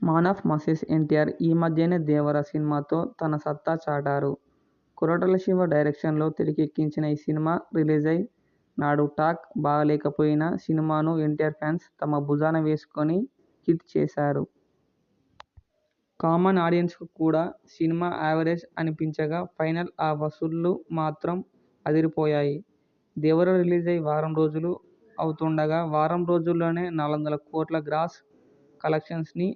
Maan of మసెస్ NTR ఈ మధ్యనే దేవర సినిమాతో తన సత్తా చాటారు. కొరటాల శివ డైరెక్షన్లో తెరకెక్కించిన ఈ సినిమా రిలీజ్ అయి నాడు టాక్ బాగాలేకపోయినా సినిమాను ఎన్టీఆర్ ఫ్యాన్స్ తమ భుజాన వేసుకొని హిట్ చేశారు. కామన్ ఆడియన్స్కు కూడా సినిమా యావరేజ్ అనిపించగా ఫైనల్ ఆ వసూళ్లు మాత్రం అదిరిపోయాయి. దేవర రిలీజ్ అయి వారం రోజులు అవుతుండగా వారం రోజుల్లోనే 400 కోట్ల గ్రాస్ కలెక్షన్స్ని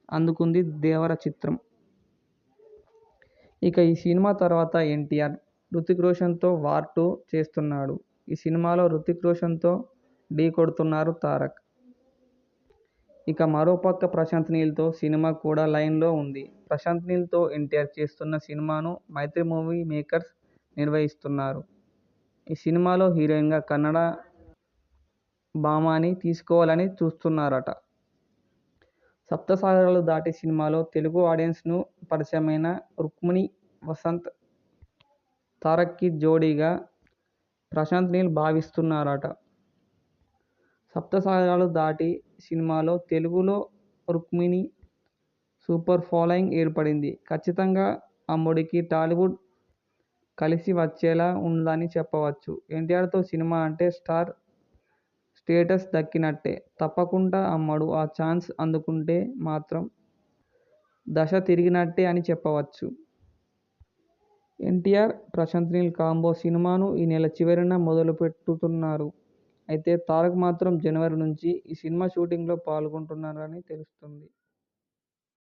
అందుకుంది దేవర చిత్రం. ఇక ఈ సినిమా తర్వాత ఎన్టీఆర్ హృతిక్ రోషన్తో వార్ 2 చేస్తున్నాడు. ఈ సినిమాలో హృతిక్ రోషన్తో ఢీ కొడుతున్నారు తారక్. ఇక మరోపక్క ప్రశాంత్ నీల్తో సినిమా కూడా లైన్లో ఉంది. ప్రశాంత్ నీల్తో ఎన్టీఆర్ చేస్తున్న సినిమాను మైత్రి మూవీ మేకర్స్ నిర్మిస్తున్నారు. ఈ సినిమాలో హీరోయిన్గా కన్నడ భామని తీసుకోవాలని చూస్తున్నారట. సప్తసాగరాలు దాటి సినిమాలో తెలుగు ఆడియన్స్కు పరిచయమైన రుక్మిణి వసంత్ తారక్కి జోడీగా ప్రశాంత్ నీల్ భావిస్తున్నారట. సప్తసాగరాలు దాటి సినిమాలో తెలుగులో రుక్మిణి సూపర్ ఫాలోయింగ్ ఏర్పడింది. ఖచ్చితంగా అమ్మడుకి టాలీవుడ్ కలిసి వచ్చేలా ఉందని చెప్పవచ్చు. ఎన్టీఆర్తో సినిమా అంటే స్టార్ స్టేటస్ దక్కినట్టే. తప్పకుండా అమ్మడు ఆ ఛాన్స్ అందుకుంటే మాత్రం దశ తిరిగినట్టే అని చెప్పవచ్చు. ఎన్టీఆర్, ప్రశాంత్ నీల్ కాంబో సినిమాను ఈ నెల చివరిన మొదలుపెట్టనున్నారు. అయితే తారక్ మాత్రం జనవరి నుంచి ఈ సినిమా షూటింగ్లో పాల్గొంటున్నారని తెలుస్తుంది.